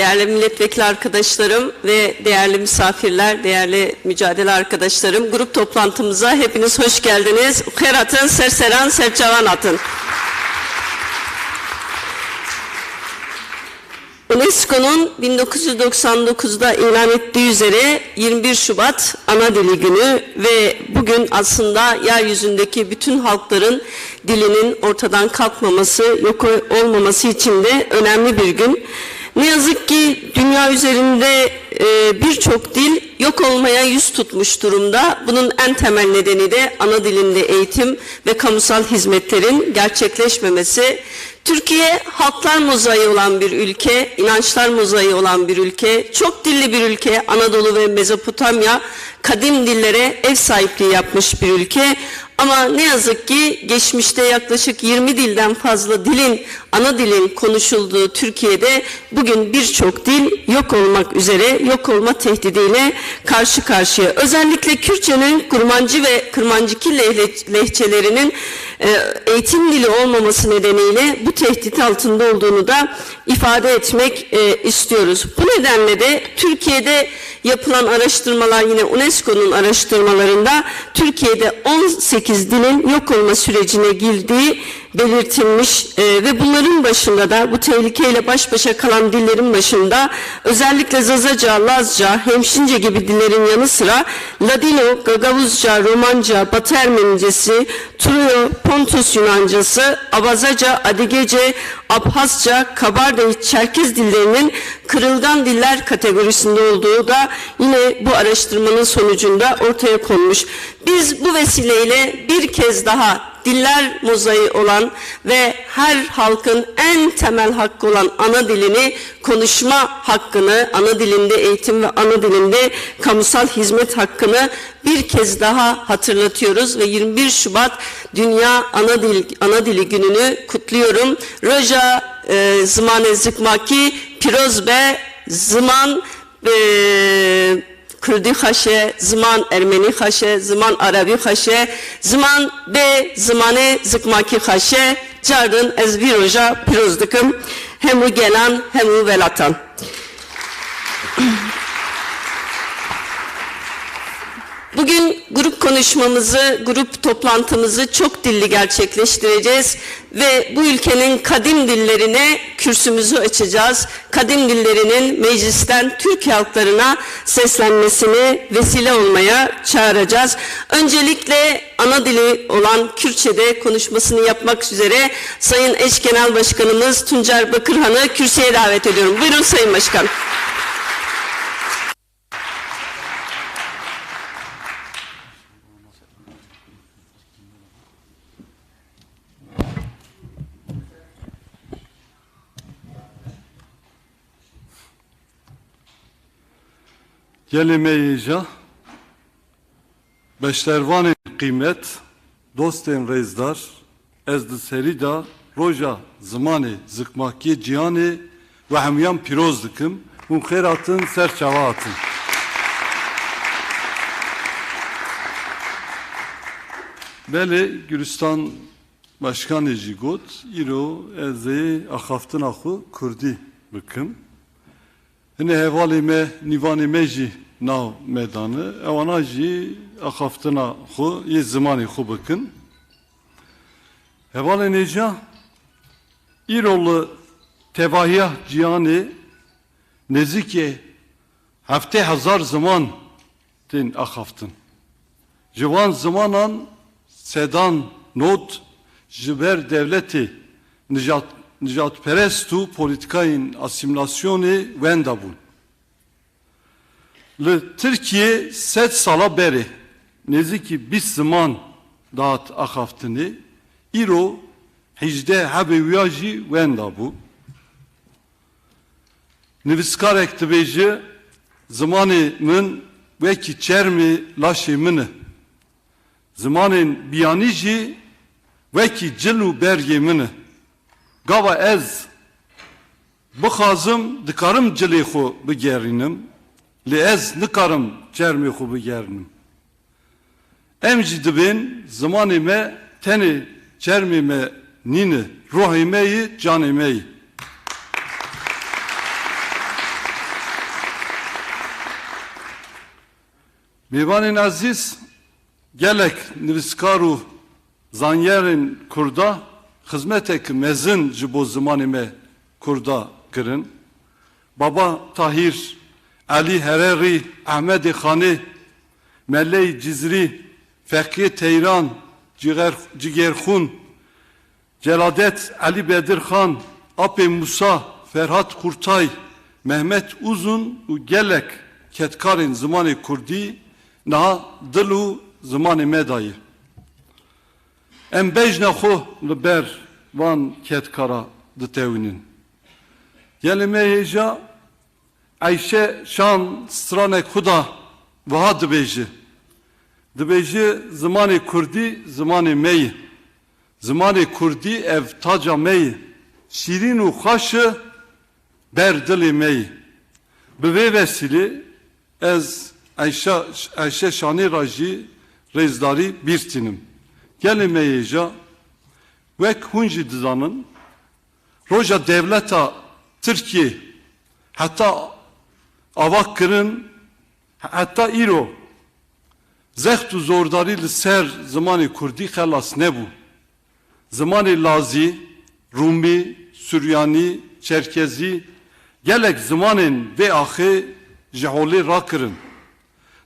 değerli milletvekili arkadaşlarım ve değerli misafirler, değerli mücadele arkadaşlarım, grup toplantımıza hepiniz hoş geldiniz. Xeratın, serseran, serçavan atın. UNESCO'nun 1999'da ilan ettiği üzere 21 Şubat Ana Dili Günü ve bugün aslında yeryüzündeki bütün halkların dilinin ortadan kalkmaması, yok olmaması için de önemli bir gün. Ne yazık ki dünya üzerinde birçok dil yok olmaya yüz tutmuş durumda. Bunun en temel nedeni de ana dilinde eğitim ve kamusal hizmetlerin gerçekleşmemesi. Türkiye halklar mozaiği olan bir ülke, inançlar mozaiği olan bir ülke, çok dilli bir ülke. Anadolu ve Mezopotamya kadim dillere ev sahipliği yapmış bir ülke. Ama ne yazık ki geçmişte yaklaşık 20 dilden fazla ana dilin konuşulduğu Türkiye'de bugün birçok dil yok olmak üzere, yok olma tehdidiyle karşı karşıya. Özellikle Kürtçenin Kurmancı ve Kırmancıki lehçelerinin eğitim dili olmaması nedeniyle bu tehdit altında olduğunu da ifade etmek istiyoruz. Bu nedenle de Türkiye'de yapılan araştırmalar, yine UNESCO'nun araştırmalarında Türkiye'de 18 dilin yok olma sürecine girdiği belirtilmiş ve bunların başında da bu tehlikeyle baş başa kalan dillerin başında özellikle Zazaca, Lazca, Hemşince gibi dillerin yanı sıra Ladino, Gagavuzca, Romanca, Batı Ermenicesi, Truyo, Pontus Yunancası, Abazaca, Adigece, Abhazca, Kabarda, Çerkez dillerinin kırılgan diller kategorisinde olduğu da yine bu araştırmanın sonucunda ortaya konmuş. Biz bu vesileyle bir kez daha diller mozaiği olan ve her halkın en temel hakkı olan ana dilini konuşma hakkını, ana dilinde eğitim ve ana dilinde kamusal hizmet hakkını bir kez daha hatırlatıyoruz ve 21 Şubat Dünya Ana Dili Günü'nü kutluyorum. Roja zmane zikmaki pirozbe zaman Kürdi xaşe, zaman Ermeni xaşe, zaman Arabi xaşe, zaman be zamane zikmaki xaşe, cardın ez bir roja piroz dikim, hemu gelan, hemu velatan. Bugün grup konuşmamızı, grup toplantımızı çok dilli gerçekleştireceğiz ve bu ülkenin kadim dillerine kürsümüzü açacağız. Kadim dillerinin meclisten Türk halklarına seslenmesini vesile olmaya çağıracağız. Öncelikle ana dili olan Kürtçe'de konuşmasını yapmak üzere Sayın Eş Genel Başkanımız Tuncer Bakırhan'ı kürsüye davet ediyorum. Buyurun Sayın Başkan. Gelime-i beşlervan kıymet, dostên rezdar, ez di serîda roja zimanê zikmakiyê cihanê ve hemûyan pîroz dikim û xêratin ser çawa atin. Belê Gülistan Başkanê jî got, îro ez ê axaftina xwe Kurdî bikim. Hine hevalê me, nîvanê me jî nav medanı, ewana jî axaftina xwe yê zimanê xwe bikin. Hevalê nêca, îro li tevahiya cihanê nêzîkê 70,000 ziman tên axaftin. Ji wan zimanan sedan not ji ber devletê nijatperest û polîtikayên asimilasyonê wenda bûn. Li Tirkiye 100 sala berê nêzîkî 20 ziman dat axaftinê, îro 18 hebê wiya jî wenda bû. Nivîskarek dibêje zimanê min wekî çermê laşê min e. Zimanên biyanî jî wekî cil û bergê min e. Gava ez bixwazim dikarim cilê xwe bigerînim, lê ez nikarim çermê xwe bigerînim. Em jî dibên zimanê me tenê çermê me nîne, ruhê me yê, canê me yê. Mêvanên aziz, gelek nivîskaru zanyerên Kurda xizmetek mezin ji bo zimanê me Kurda kirin. Baba Tahir, Ali Hereri, Ahmed Xanê, Melley Cizri, Fekri Teyran, Cigerxun, Celadet Ali Bedirxan, Apê Musa, Ferhat Kurtay, Mehmet Uzun û gelek ketkarên zimanê Kurdî niha dil û zimanê me dayê. Em bejna xwe li ber van ketkara ditewînin. Gelê me hêja Ayşe şan stranek xuda wiha dibêje. Dibêje zimanê Kurdî zimanê me ye. Zimanê Kurdî ev taca me ye. Şîrîn û xweş e ber dilê me ye. Bi vê vesîlê ez Ayşe şanê ra jî rêzdarî bîrtînim. Gelê me hêja wek hûn jî dizanin roja devleta Tirkiye heta avak kirin heta îro zext û zordarî li ser zimanê Kurdî xelas nebû. Zimanê Lazî, Rumî, Suryanî, Çerkezî gelek zimanên vê axê ji holê rakirin.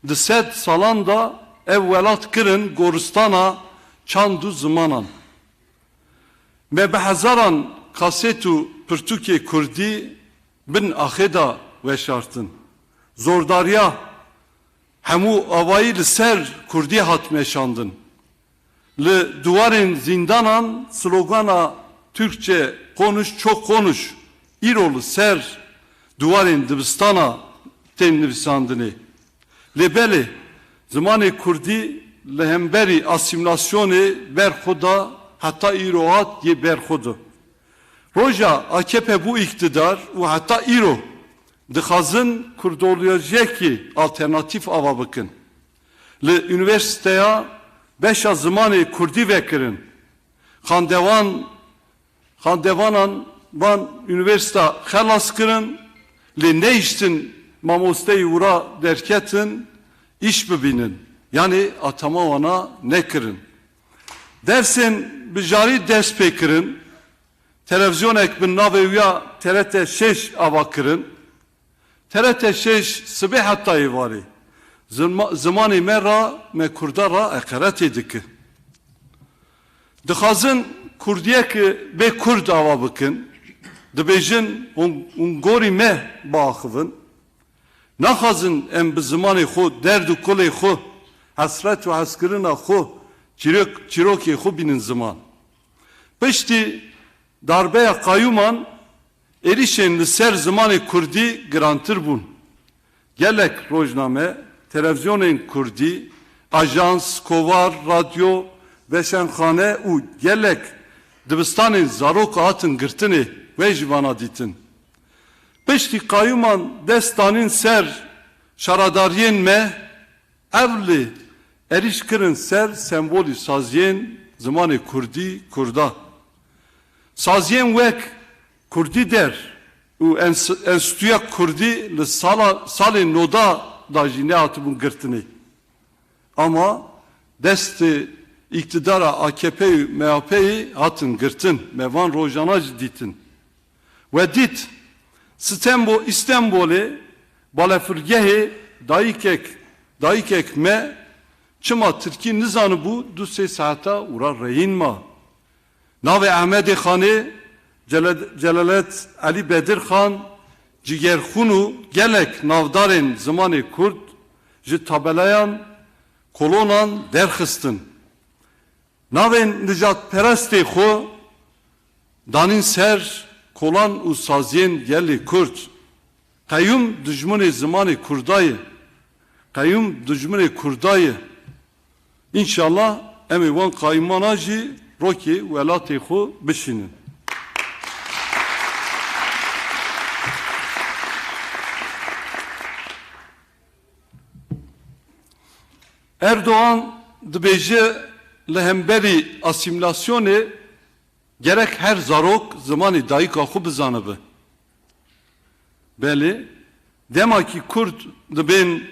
Di sed salan da ev welat kirin goristana çand û zimanan. Me bi hezaran kasêt û pirtûkê Kurdî bin axê da weşartin. Zordariya hemû avayî li ser Kurdî hat meşandin. Li duwarên zindanan slogana Türkçe konuş çok konuş îro li ser duwarên dibistana tên nivîsandinê. Lêbelê zimanê Kurdî li hemberî asîmlasyonê berxuda heta îro hat yê berxudu. Roja AKP bû iktidar û heta îro dixwazin kurdolojiyekî alternatîf ava bikin. Li üniversiteya beşa zimanê Kurdî vekirin. Xandevanan van üniversite xelas kirin. Li neyiştin mamosteyî wira derketin iş bibînin. Yani atama wana nekirin. Dersên bijarî ders pê kirin. Televizyonek bin navê wî TRT 6 ava kirin. TRT 6 sibê hetayê varê. Zimanê me ra me Kurda ra eqeretê dike. Dixwazin Kurdiyekê bê Kurd ava bikin. Dibêjin hûn gorî me biaxivin. Naxwazin em bi zimanê xwe derd û kulê xwe hesret û hezkirina xwe çîrokê xwe bînin ziman. Piştî darbeya Qayûman êrişên li ser zimanê Kurdî girantir bûn. Gelek rojname, televizyonên Kurdî, ajans, kovar, radyo, veşenxane û gelek dibistanên zarok hatin girtinê wê jî vana dîtin. Piştî Qayûman dest danîn ser şaradariyên me evlê êriş kirin ser sembolî saziyên zimanê Kurdî Kurda. Saziyên wek Kurdî der û enstitûya Kurdî li salê noda da jî nehatibûn girtinê. Ama destê iktidara AKP û MHP'yê hatin girtin. Me van rojana jî dîtin. Ve dît İstanbul'e balafirgehê dayîkek me çima Tirkî nizanı bu du sê saeta ûra reyîn ma. Navê Ahmed Xanê, Celalet Ali Bedirxan, Cigerxun û gelek navdarên zimanê Kurd ji tabelayan kolonan derxistin. Navên nijatperestê xwe danîn ser kolan û saziyên gelê Kurd. Qayyum dijminê zimanê Kurdayê. Qayyum dijminê Kurdayê. İnşallah em ê wan qayyumana jî rokê welatê xwe bişînin. Erdoğan dibêje li hemberî asîmlasyonê gerek her zarok zimanê dayîka xwe bizanibe. Belê, demakî Kurd dibên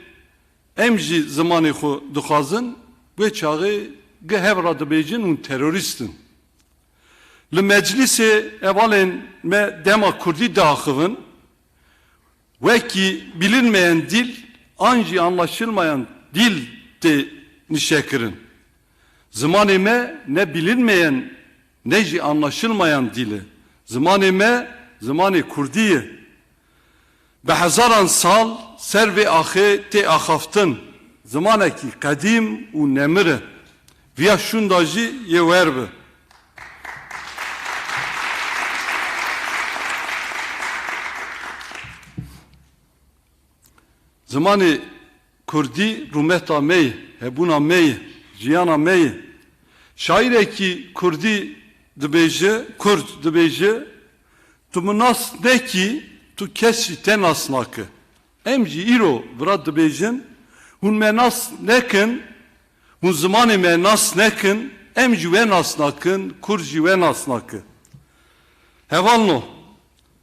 em jî zimanê xwe dixwazin wê çaxê gi hevra dibêjin û terorîstin. Li meclisê evalên me dema Kurdî diaxivin, wekî bilinmeyen dil an jî anlaşılmayan dil tê nişekirin. Zimanê me ne bilinmeyen ne jî anlaşılmayan dili. Zimanê me zimanê Kurdî ye. Bi hezaran sal ser vê axê tê axaftin. Zimanekî qedîm û nemir e. Viya şunda jî yê wer be. Zimanê Kurdî rûmeta me ye, hebûna me ye, jiyana me ye. Şairekî Kurdî dibêje, Kurd dibêje, tu min nas nekî, tu kes jî te nas nake. Em jî îro vira dibêjin, hûn me nas nekin, hûn zimanê me nas nekin, em jî we nas nakin, Kurd jî we nas nake. Hevalno,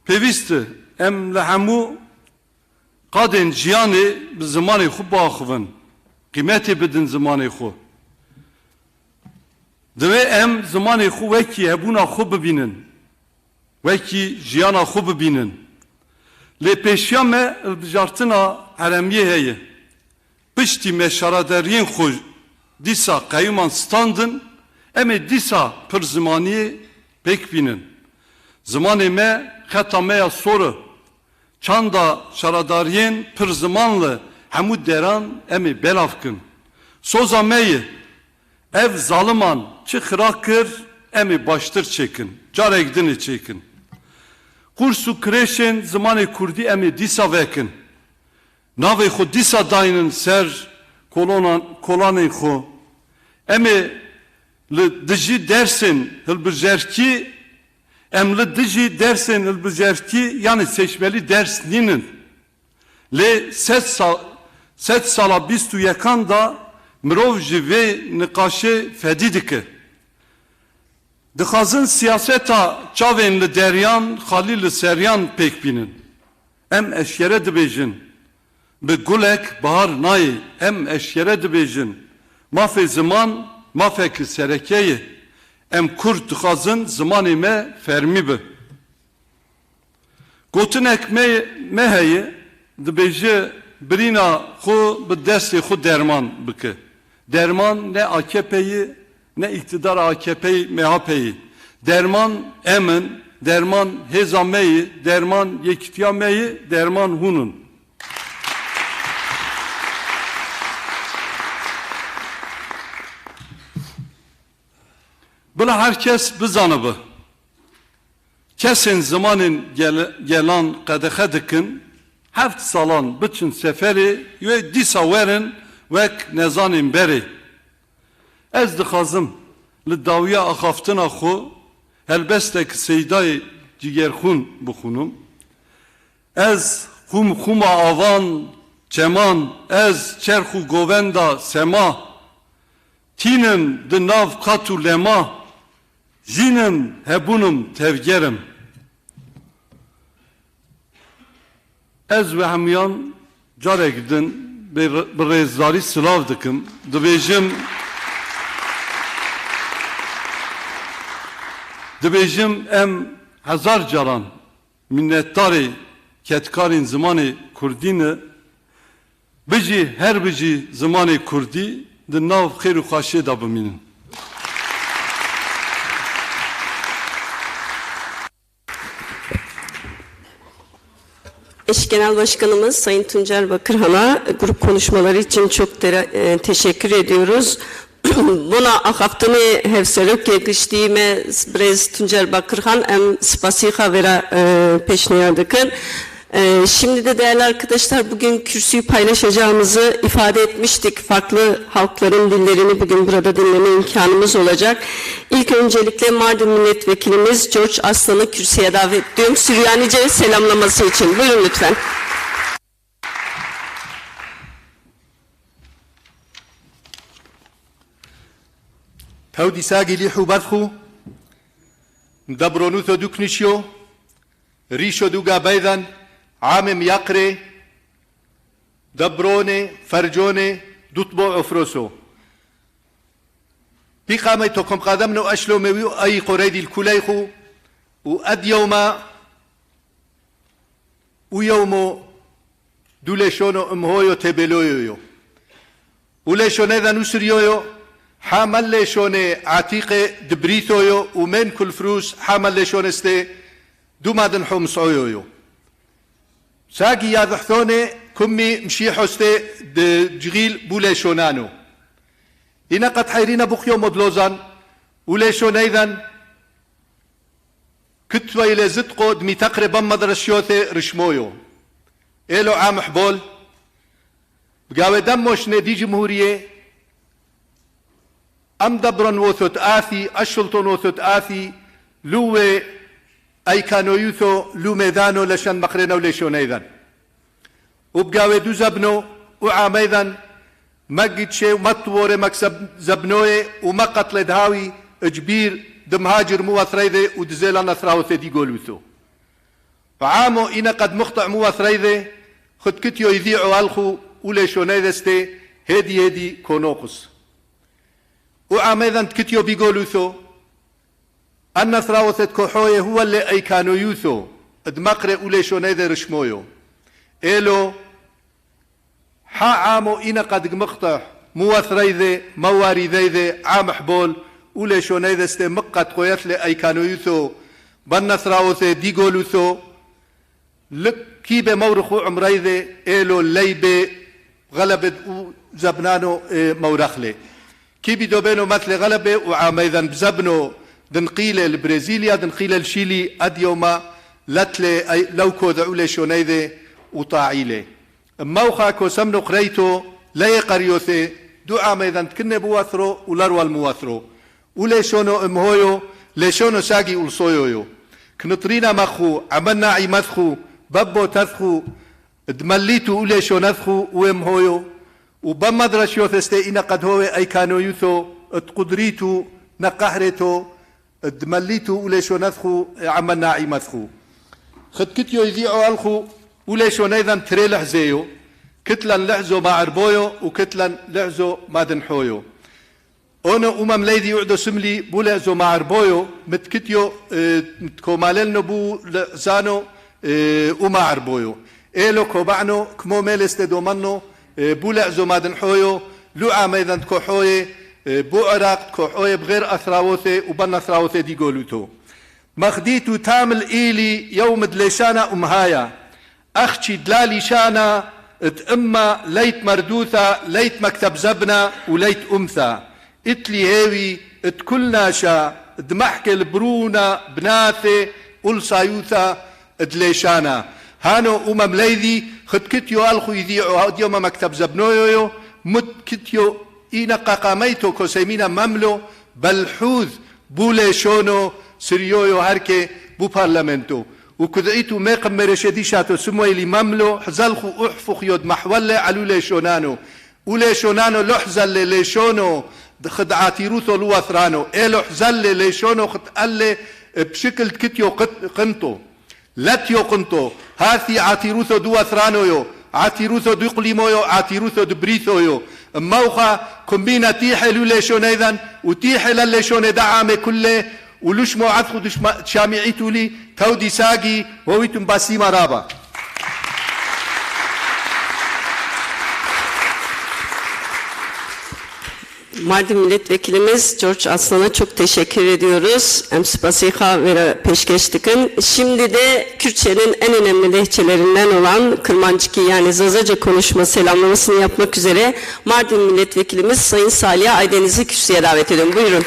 pêvîst e em li hemû qadên jiyanê bi zimanê xwe biaxivin, qîmetê bidin zimanê xwe. Divê em zimanê xwe wekî hebûna xwe bibînin, wekî jiyana xwe bibînin. Lê pêşiya me hilbijartina heremiyê heye. Piştî me şaraderiyên xwe dîsa qeyûman standin, em ê dîsa pir zimaniyê pêk bînin. Zimanê me xeta me ya sor e. Çanda şaradariyên pir zimanlı hemû deran em ê belav kin. Soza me ye. Ev zaliman çi xira kir em ê baştir çêkin. Carek dinê çêkin. Qurs û kirêşên zimanê Kurdî em ê dîsa vekin. Navê xwe dîsa dayinin ser kolanên xwe. Em ê li dijî dersên hilbijerkî, em li dijî dersên hilbijerkî yani seçmeli ders nînin. Lê sed sala bîst û yekan da mirov ji vê niqaşê fedî dike. Dixwazin siyaseta çavên li deryan xalî li seryan pêk bînin. Em eşyere dibêjin. Bi gulek bahar nayê. Em eşyere dibêjin. Mafê ziman mafekî serekê ye. Em Kurd dixwazin zimanê me fermî be. Gotinek me heye dibêje birîna xwe bi destê xwe derman bike. Derman ne AKP'yi ne iktidar AKP'yi MHP'yi. Derman emin, derman hezameyi, derman yekitiyameyi, derman hunun. Bila herkes bizanıbı. Kesin zamanın gelan qadexe dikin, heft salan biçin seferi ve disa verin vek nezanin beri. Ez dixwazim li dawiya axaftina xwe helbestek seydayê cigerxûn bixûnim. Ez xuma avan çeman, ez çerx û govenda sema. Tînim di nav qat û lema, jinim hebûnim tevgerim. Ez ve hemûyan carek din bi rêzdarî silav dikim. Dibêjim em hezar caran minnetdarê ketkarên zimanê Kurdî ne, bijî her bijî zimanê Kurdî di nav xêr û xweşiyê da bimînin. Eş Genel Başkanımız Sayın Tuncer Bakırhan'a grup konuşmaları için çok teşekkür ediyoruz. Buna axaftını hevserökke giştiğime brez Tuncer Bakırhan em spasiha vera peşniyadıkın. Şimdi de değerli arkadaşlar bugün kürsüyü paylaşacağımızı ifade etmiştik. Farklı halkların dillerini bugün burada dinleme imkanımız olacak. İlk öncelikle Mardin Milletvekilimiz George Aslan'ı kürsüye davet ediyorum. Süryanice selamlaması için. Buyurun lütfen. Pevdi sagili hubathu dabronutho duknişyo rişo duga beydan amim yakre دبرونه فرجونه دوتبو افروسو بقامي توكم قادمنا اشلو ميو اي قريدي الكليخو واد يوما ويومو دولشونو امهويو تبلويو ولشونه ذا نسريويو حامل لشونه عتيقه دبريثويو ومن كل فروس حامل لشونه استي دومادن حمصويو ساقي يا ضحثوني كمي مشيحو استي جغيل بولشونانو إنا قد حيرين بخيو مدلوزان ولشونه اذن كتوا إلى زدقو دمي تقريبا مدرسيوثي رشمويو إلو عام حبول بقاوي دموش ندي جمهورية أم دبرن وثوت آثي أشلطن وثوت آثي لوه أي كانوا يوثو لو ميدانو لشان مقرنو ليشون أيضا وبقاوي دو زبنو وعام أيضا مجد شي ومطوري مكسب زبنوي ومقتل دهاوي اجبير دمهاجر موثريذي ودزيلا نثراوثي دي قولوثو فعامو إنا قد مقطع موثريذي خد كتيو يذيعو ألخو وليشونيذستي هدي كونوقس وعام أيضا كتيو بيقولوثو أن ثراوثة كوحوية هو اللي أي كانوا يوثو ادمقري وليشونيذي رشمويو إلو حا عامو إنا قد مقطع موثريذي مواريذيذي عام حبول وليشونيذستي مقت قويتلي أي كانوا يوثو بنا ثراوثة دي قولوثو كيبه مورخو عمريذي إلو الليبه غلبت زبنانو مورخلي كيبي دوبينو مثل غلبه وعاميذا بزبنو دنقيلة البرازيليا دنقيلة الشيلي أديوما لتلي لوكو دعولي شونيذي وطاعيلي موخا كو سمنو قريتو لا قريوثي دو عاميذا كنه بواثرو ولارو المواثرو ولي شونو امهويو ليشونو ساقي ولصويويو كنطرينا مخو عملنا عيمثخو بابو تثخو دمليتو أولي شو نثخو ويمهويو وبمدرشيو ثستي إنا قد هو أي كانوا يوثو تقدريتو نقهرتو دمليتو أولي شو نثخو عملنا عيمثخو خد كتيو يذيعو ألخو أولي شو نيذن تري لحزيو كتلا لحزو مع عربويو وكتلا لحزو مع دنحويو أنا ليدي يعدو سملي بولعزو مع عربويو متكتيو كوماللنو بو زانو وما عربويو إلو كوبعنو كمو ميلست دومنو بولعزو مادن حويو لو عاميذن كوحوي بو عراق كوحوي بغير أثراوثي وبن أثراوثي دي قولوتو مخديتو تامل إيلي يوم دليشانا أمهايا أخشي دلالي شانا اتأما ليت مردوثا ليت مكتب زبنا وليت أمثا اتلي هيوي اتكلنا شا دمحك البرونا بناثي والصايوثا دليشانا هانو ليذي خد كتيو ألخو يذيعو ديوما مكتب زبنويو مت كتيو إينا قاقاميتو كوسيمينا مملو بالحوذ بوليشونو سريويو هاركي بو بارلمنتو وكذعيتو ميقم مرشدي شاتو سموي لي مملو حزلخو احفخ يود محولة علو ليشونانو وليشونانو لحزل ليشونو خد عاتيروثو لوثرانو إلو حزل ليشونو خد قال بشكل كتيو قنطو لاتيو قنطو هاثي عاتيروثو دو اثرانويو عاتيروثو دو قليمويو عاتيروثو دو بريثويو موخا كمبينا تيحي لوليشون ايضا وتيحي لليشون دعامي كله ولوش مو عدخو دش شامعيتو لي تودي ساقي وويتم باسيما رابا Mardin Milletvekilimiz George Aslan'a çok teşekkür ediyoruz. Emsipasiha ve peşkeştikin. Şimdi de Kürtçenin en önemli lehçelerinden olan Kırmancıki yani Zazaca konuşma selamlamasını yapmak üzere Mardin Milletvekilimiz Sayın Salih Aydeniz'i kürsüye davet ediyorum. Buyurun.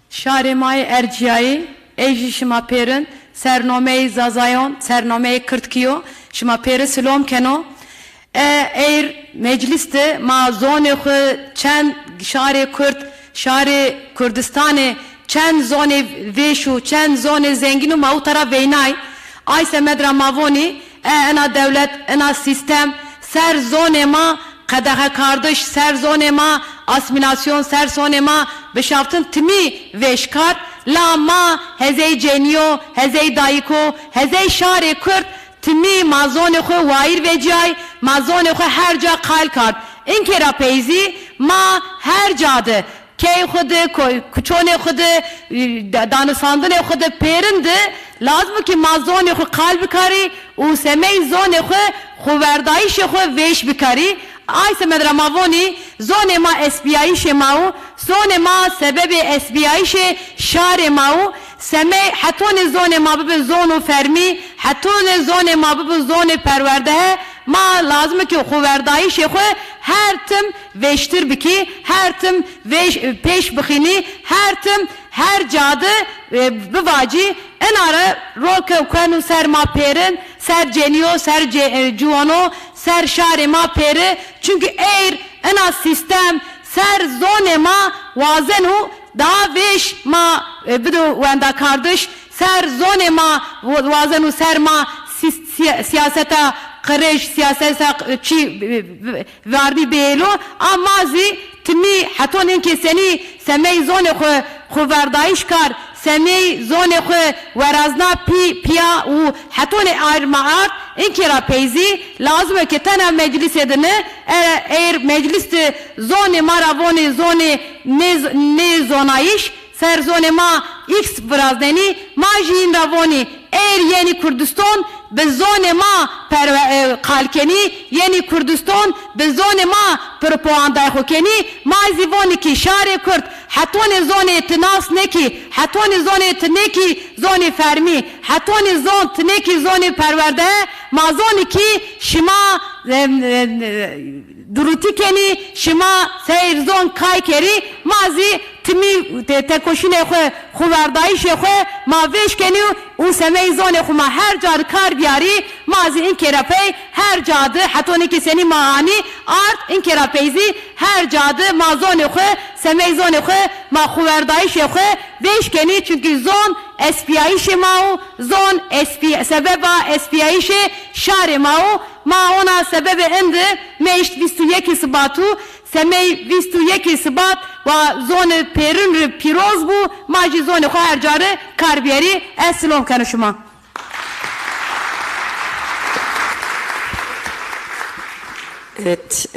Şaremay Erciyayı, Ejji Şimaper'in, Sernome-i Zazayon, Sernome-i Kırtkiyo, Şimaper'i Silom Keno, eğer mecliste ma zonekhu çen şare Kürt, şare Kürdistan'e çen zone veşu, çen zone zenginu ma utara veynay, ayse medra mavoni, ena devlet, ena sistem, ser zone ma قدغه کاردش سر زون ما اسیمیلاسیون سر زون ما بشافتن تمی وشکار لا ما هزی جنیو هزی دایکو هزی شار کرد تمی مازون خو وایر وجای مازون خو هر جا قال کرد این که را پیزی ما هر جاده که خود کچون خود دانستاندن خود پیرنده لازم که مازون خو قال بکاری و سمی زون خو وردایش خو ویش بکاری آی سمدر ماوانی زون ما اسبیایش ماو زون ما سبب اسبیایش شار ماو سمی حتون زون ما بب زون فرمی حتون زون ما بب زون پرورده ما لازمه که خوردایش خو هر تم وشتر بکی هر تم وش پیش بخینی هر تم هر جاده بواجی اناره روک کنو سر ما پیرن سر جنیو سر جوانو سر شار ما پیره çünkü eğer انا سیستم سر زون ما وازنو دا وش ما بدو وندا kardeş سر زون ما وازنو سر ما siyasete قريش سياسة شي واردي بيلو أمازي تمي حتون إنك سني سمي زون خو وردايش كار سمي زون خو ورازنا بيا و حتون أرمعات إنك رابيزي لازم كتنا مجلس يدنا إير مجلس زون مارافوني زون ne zonayış ser zone ma X brazdeni ma jin ravoni yeni Kurdistan به زون ما قالکنی یعنی کردستان به زون ما پروپاگاندا خوکنی ما زیوانی کی شار کرد حتون زون تناس نکی حتون زون تنکی زون فرمی حتون زون تنکی زون پرورده ما زونی کی شما دروتی کنی شما سیر زون کای کری مازی تمی تکوشین خواردایش خو ما ویش کنی و سمی زون خو ما هر جار کار بیاری مازی این کرپی هر جاده حتونی که سنی معانی آرد این کرپیزی هر جاده ما زون خو سمی زون خو ما خواردایش خو ویش کنی چونکی زون اسپیایش ماو زون سبب اسپیایش شار ماو ما ona sebebe indi meşt 21 Şubat'u semey 21 Şubat ve zone perin piroz bu maji zone her carı karbiyeri eslom konuşma. Evet,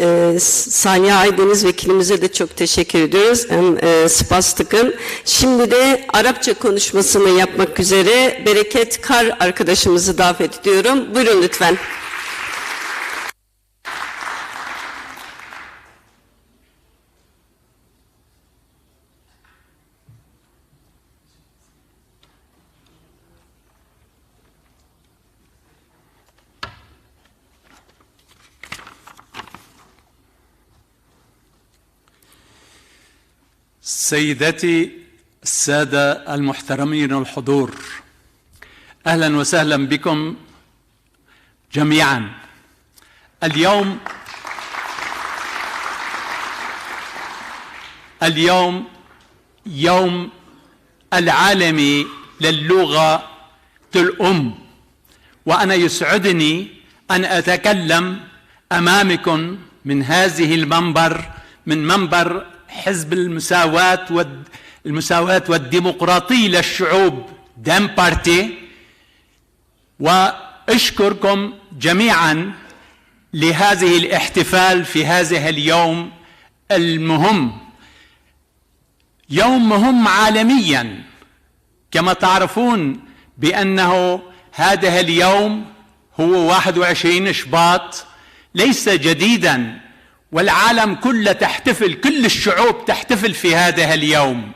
Saniye Aydeniz vekilimize de çok teşekkür ediyoruz. Spastık'ın. Şimdi de Arapça konuşmasını yapmak üzere Bereket Kar arkadaşımızı davet ediyorum. Buyurun lütfen. سيداتي السادة المحترمين الحضور، أهلا وسهلا بكم جميعا. اليوم يوم العالمي للغة الأم، وأنا يسعدني أن أتكلم أمامكم من هذه المنبر، من منبر حزب المساواة والديمقراطية للشعوب ديم بارتي، وأشكركم جميعا لهذه الاحتفال في هذا اليوم المهم، يوم مهم عالميا. كما تعرفون بأنه هذا اليوم هو 21 شباط، ليس جديدا، والعالم كله تحتفل، كل الشعوب تحتفل في هذا اليوم.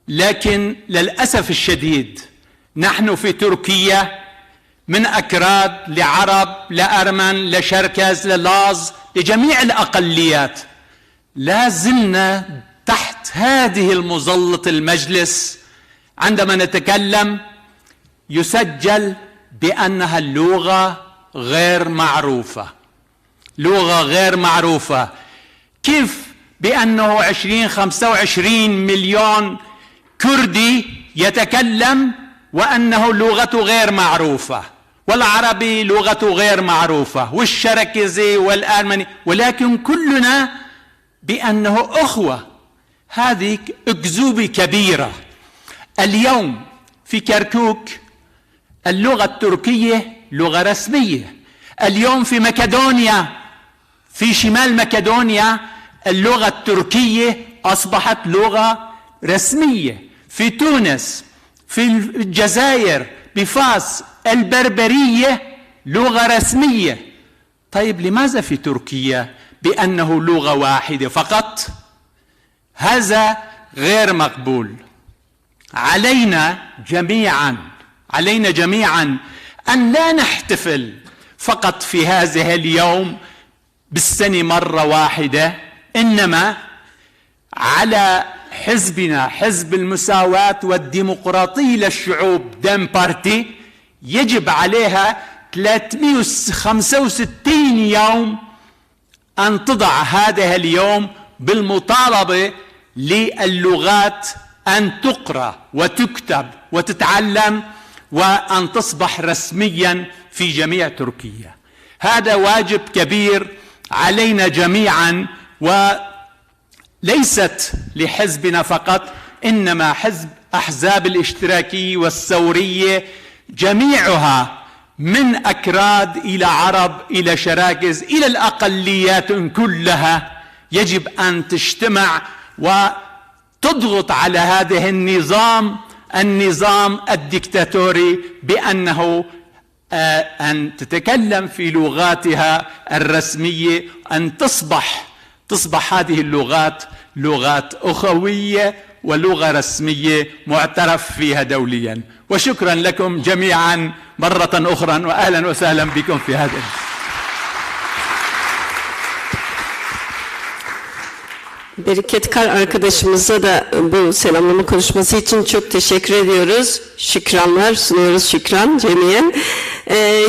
لكن للأسف الشديد نحن في تركيا من أكراد لعرب لأرمن لشركز للاز لجميع الأقليات لا زلنا تحت هذه المظلة المجلس عندما نتكلم يسجل بأنها اللغة غير معروفة، لغة غير معروفة. كيف بأنه 25 مليون كردي يتكلم وأنه لغته غير معروفة؟ والعربي لغته غير معروفة والشركزي والآرمني، ولكن كلنا بأنه أخوة. هذه أكذوبة كبيرة. اليوم في كركوك اللغة التركية لغة رسمية. اليوم في مكدونيا، في شمال مكدونيا، اللغة التركية أصبحت لغة رسمية. في تونس، في الجزائر، بفاس، البربرية لغة رسمية. طيب لماذا في تركيا بأنه لغة واحدة فقط؟ هذا غير مقبول. علينا جميعا أن لا نحتفل فقط في هذا اليوم بالسنة مرة واحدة، إنما على حزبنا، حزب المساواة والديمقراطية للشعوب ديم بارتي، يجب عليها 365 يوم أن تضع هذا اليوم بالمطالبة للغات أن تقرأ وتكتب وتتعلم وأن تصبح رسميا في جميع تركيا. هذا واجب كبير علينا جميعا، وليست لحزبنا فقط، إنما أحزاب الاشتراكية والثورية جميعها من أكراد إلى عرب إلى شراكز إلى الأقليات كلها يجب أن تجتمع وتضغط على هذه النظام الدكتاتوري بأنه أن تتكلم في لغاتها الرسمية، أن تصبح هذه اللغات لغات أخوية ولغة رسمية معترف فيها دوليا. وشكرا لكم جميعا مرة أخرى، وأهلا وسهلا بكم في هذا. Bereket Kar arkadaşımıza da bu selamlama konuşması için çok teşekkür ediyoruz. Şükranlar sunuyoruz, şükran cemiyen.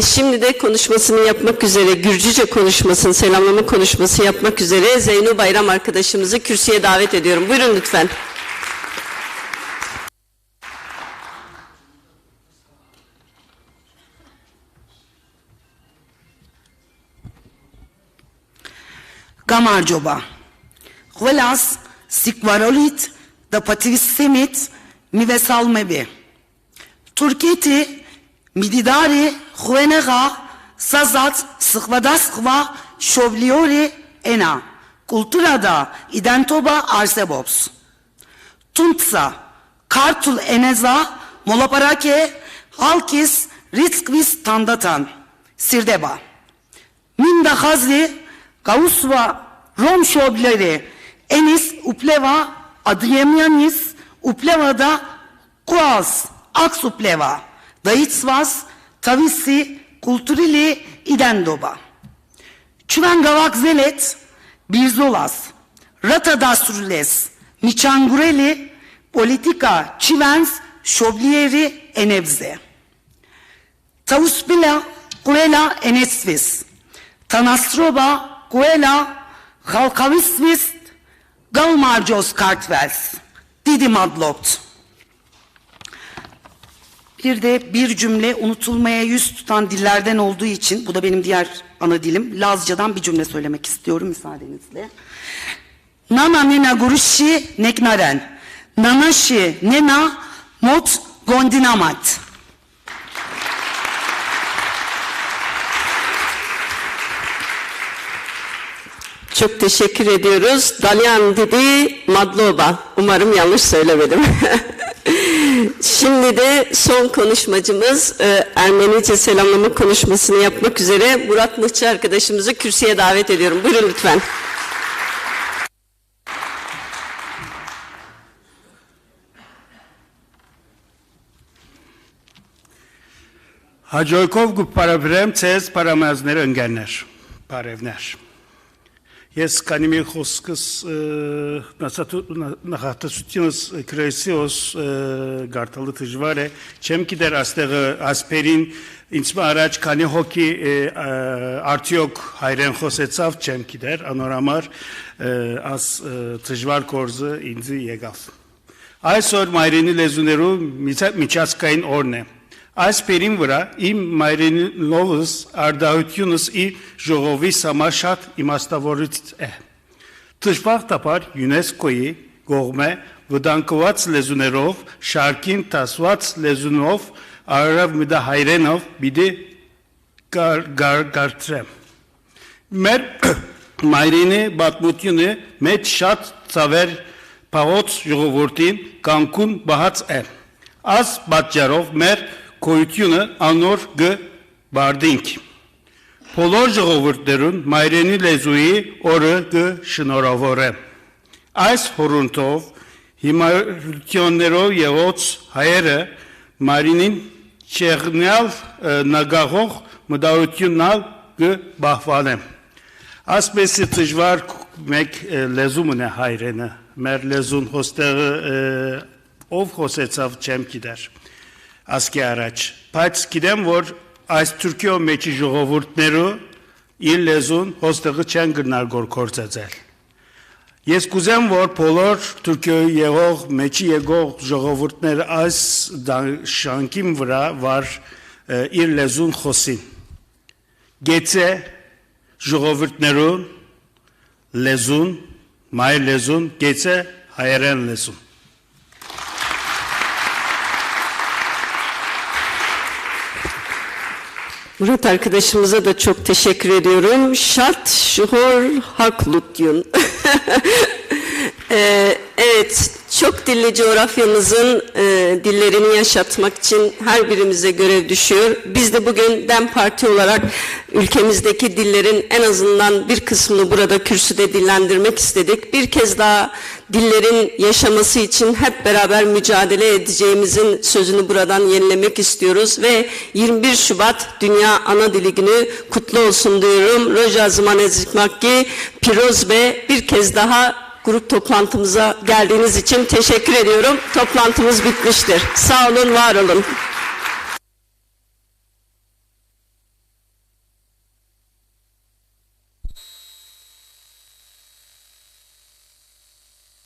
Şimdi de konuşmasını yapmak üzere, Gürcüce konuşmasını, selamlama konuşması yapmak üzere Zeyno Bayram arkadaşımızı kürsüye davet ediyorum. Buyurun lütfen. Gamarjoba. Velas, sikvarolit, da pativissemit, mivesalmebi. Turketi, mididari, huenega, sazat, sıkvadaskva, şovliori, ena. Kulturada, identoba, arsebops. Tuntsa, kartul eneza, molaparake, halkis, ritskvis tandatan. Sirdeba. Minda hazli, gausva, rom şovleri, enis, upleva, adriemyanis, uplevada, kuas, aks upleva, daitsvas, tavisi, kulturili, idendoba. Çuvengavak zelet, birzolas, rata dastrules, miçangureli, politika, çivens, şoblieri, enevze. Tavuspila, kuela, enesvis, tanastroba, kuela, halkavisvis, galmarcos kartvels, didim adlopt. Bir de bir cümle unutulmaya yüz tutan dillerden olduğu için, bu da benim diğer ana dilim, Lazcadan bir cümle söylemek istiyorum müsaadenizle. Nana nena guruşi neknaren, nanaşi nena mot gondinamat. Çok teşekkür ediyoruz. Dalyan dedi Madloba. Umarım yanlış söylemedim. Şimdi de son konuşmacımız Ermenice selamlama konuşmasını yapmak üzere Murat Mıhçı arkadaşımızı kürsüye davet ediyorum. Buyurun lütfen. Հաջողքով կպարավրեմ ցեզ պարամազներ ընկերներ, բարևներ։ Ես քանի մի խոսքս նախատեսությունս քրեսիոս գարտալը դժվար է, չեմ գիտեր աստեղը ասպերին ինձ առաջ քանի հոգի արդյոք հայրեն խոսեցավ, չեմ գիտեր, անորամար աս դժվար կորզը ինձ եկավ։ Այսօր մայրենի լեզուներու միջազգային օրն է։ Այս պերին վրա իմ մայրենիլովս արդահությունս իր ժողովի համար շատ իմաստավորից է։ Դժբախտաբար ՅՈՒՆԵՍԿՕ-ի կողմէ վտանգված լեզուներով, շարքին տասված լեզունով, արևմտահայերենով պիտի գարտրեմ։ Մեր մայրենի պատմությունը մեծ շատ ծավեր փաղոց ժողովրդին կանկուն բահած է։ Այս պատճառով մեր գոյությունը անոր գբարդինք։ Բոլոր ժողովուրդներուն մայրենի լեզուի օրը կշնորհավորեմ։ Այս հորունտով հիմարություններով եղած հայերը մայրենին չեղնյալ նագաղող մտահություննալ կբահվանեմ։ Ասպես է դժվար մեկ լեզումն է հայրենը, մեր լեզուն հոստեղը ով խոսեցավ չեմ գիտեր, ասկի առաջ, բայց գիտեմ, որ այս Թուրքիո մեջի ժողովուրդները իր լեզուն հոստեղը չեն գնար գործածել։ Ես կուզեմ, որ բոլոր Թուրքիոյի եղող մեջի եղող ժողովուրդները այս շանքին վրա վար իր լեզուն խոսին։ Գեցե ժողովուրդներուն լեզուն, մայր լեզուն, գեցե հայերեն լեզուն։ Murat arkadaşımıza da çok teşekkür ediyorum. Şart şuhur haklutyun. Evet, çok dilli coğrafyamızın dillerini yaşatmak için her birimize görev düşüyor. Biz de bugün DEM Parti olarak ülkemizdeki dillerin en azından bir kısmını burada kürsüde dillendirmek istedik. Bir kez daha dillerin yaşaması için hep beraber mücadele edeceğimizin sözünü buradan yenilemek istiyoruz ve 21 Şubat Dünya Ana Dili Günü kutlu olsun diyorum. Roja Zmanezikmakki, Piroz ve bir kez daha grup toplantımıza geldiğiniz için teşekkür ediyorum. Toplantımız bitmiştir. Sağ olun, var olun.